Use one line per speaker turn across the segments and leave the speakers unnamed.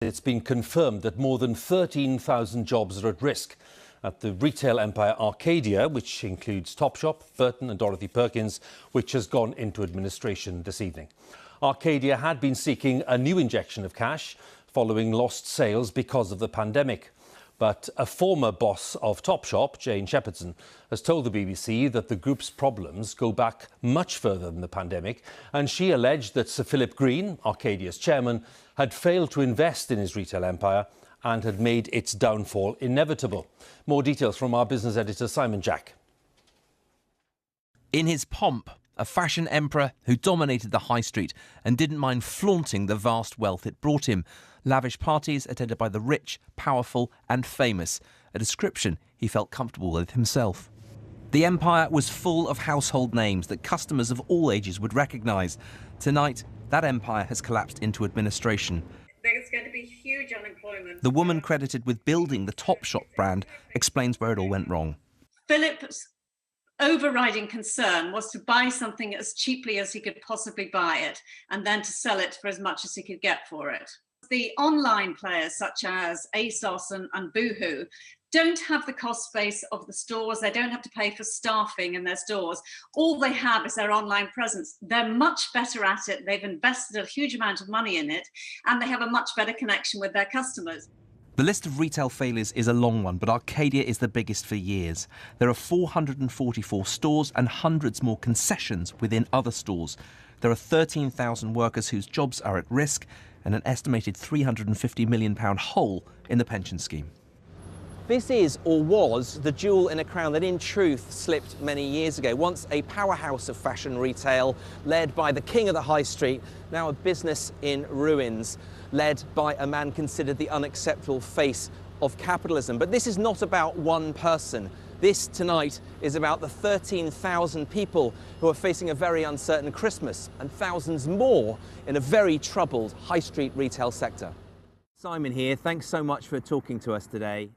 It's been confirmed that more than 13,000 jobs are at risk at the retail empire Arcadia, which includes Topshop, Burton and Dorothy Perkins, which has gone into administration this evening. Arcadia had been seeking a new injection of cash following lost sales because of the pandemic. But a former boss of Topshop, Jane Shepherdson, has told the BBC that the group's problems go back much further than the pandemic, and she alleged that Sir Philip Green, Arcadia's chairman, had failed to invest in his retail empire and had made its downfall inevitable. More details from our business editor, Simon Jack.
In his pomp, a fashion emperor who dominated the high street and didn't mind flaunting the vast wealth it brought him. Lavish parties attended by the rich, powerful and famous, a description he felt comfortable with himself. The empire was full of household names that customers of all ages would recognise. Tonight, that empire has collapsed into administration.
There's going to be huge unemployment.
The woman credited with building the Topshop brand explains where it all went wrong.
Philip's overriding concern was to buy something as cheaply as he could possibly buy it and then to sell it for as much as he could get for it. The online players such as ASOS and Boohoo don't have the cost base of the stores. They don't have to pay for staffing in their stores. All they have is their online presence. They're much better at it. They've invested a huge amount of money in it, and they have a much better connection with their customers.
The list of retail failures is a long one, but Arcadia is the biggest for years. There are 444 stores and hundreds more concessions within other stores. There are 13,000 workers whose jobs are at risk and an estimated £350 million hole in the pension scheme. This is, or was, the jewel in a crown that in truth slipped many years ago. Once a powerhouse of fashion retail, led by the king of the high street, now a business in ruins, led by a man considered the unacceptable face of capitalism. But this is not about one person. This tonight is about the 13,000 people who are facing a very uncertain Christmas and thousands more in a very troubled high street retail sector. Simon here, thanks so much for talking to us today.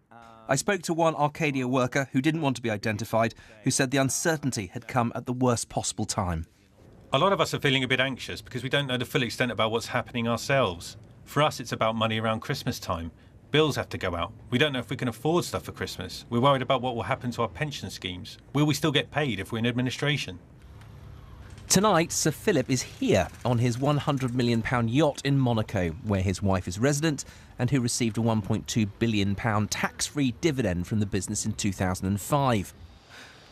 I spoke to one Arcadia worker who didn't want to be identified, who said the uncertainty had come at the worst possible time.
A lot of us are feeling a bit anxious because we don't know the full extent about what's happening ourselves. For us, it's about money around Christmas time. Bills have to go out. We don't know if we can afford stuff for Christmas. We're worried about what will happen to our pension schemes. Will we still get paid if we're in administration?
Tonight, Sir Philip is here on his £100 million yacht in Monaco, where his wife is resident and who received a £1.2 billion tax-free dividend from the business in 2005.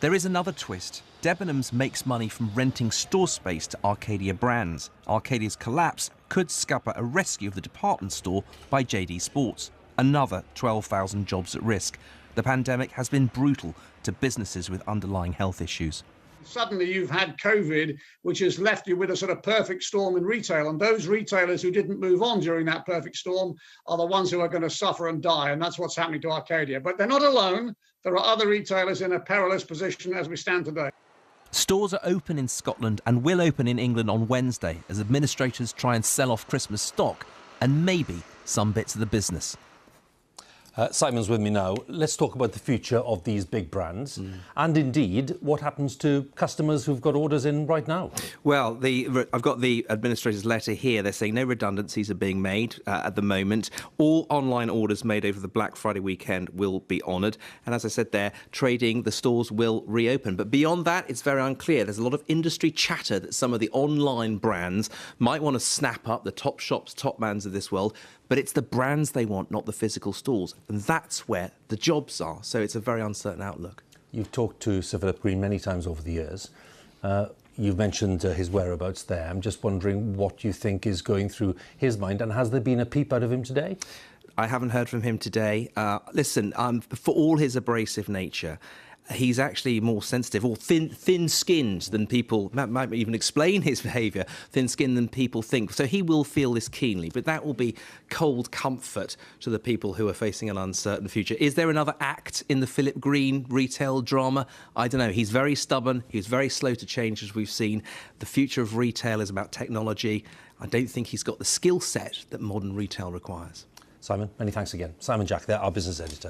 There is another twist. Debenhams makes money from renting store space to Arcadia brands. Arcadia's collapse could scupper a rescue of the department store by JD Sports. Another 12,000 jobs at risk. The pandemic has been brutal to businesses with underlying health issues.
Suddenly you've had COVID, which has left you with a sort of perfect storm in retail. And those retailers who didn't move on during that perfect storm are the ones who are going to suffer and die. And that's what's happening to Arcadia. But they're not alone. There are other retailers in a perilous position as we stand today.
Stores are open in Scotland and will open in England on Wednesday as administrators try and sell off Christmas stock and maybe some bits of the business.
Simon's with me now. Let's talk about the future of these big brands and indeed what happens to customers who've got orders in right now.
Well, I've got the administrator's letter here. They're saying no redundancies are being made at the moment. All online orders made over the Black Friday weekend will be honoured. And as I said there, trading, the stores will reopen. But beyond that, it's very unclear. There's a lot of industry chatter that some of the online brands might want to snap up the Topshops, Topmans of this world. But it's the brands they want, not the physical stores. And that's where the jobs are. So it's a very uncertain outlook.
You've talked to Sir Philip Green many times over the years. You've mentioned his whereabouts there. I'm just wondering what you think is going through his mind. And has there been a peep out of him today?
I haven't heard from him today. Listen, for all his abrasive nature, he's actually more sensitive or thin-skinned than people, might even explain his behaviour, thin-skinned than people think. So he will feel this keenly, but that will be cold comfort to the people who are facing an uncertain future. Is there another act in the Philip Green retail drama? I don't know. He's very stubborn. He's very slow to change, as we've seen. The future of retail is about technology. I don't think he's got the skill set that modern retail requires.
Simon, many thanks again. Simon Jack there, our business editor.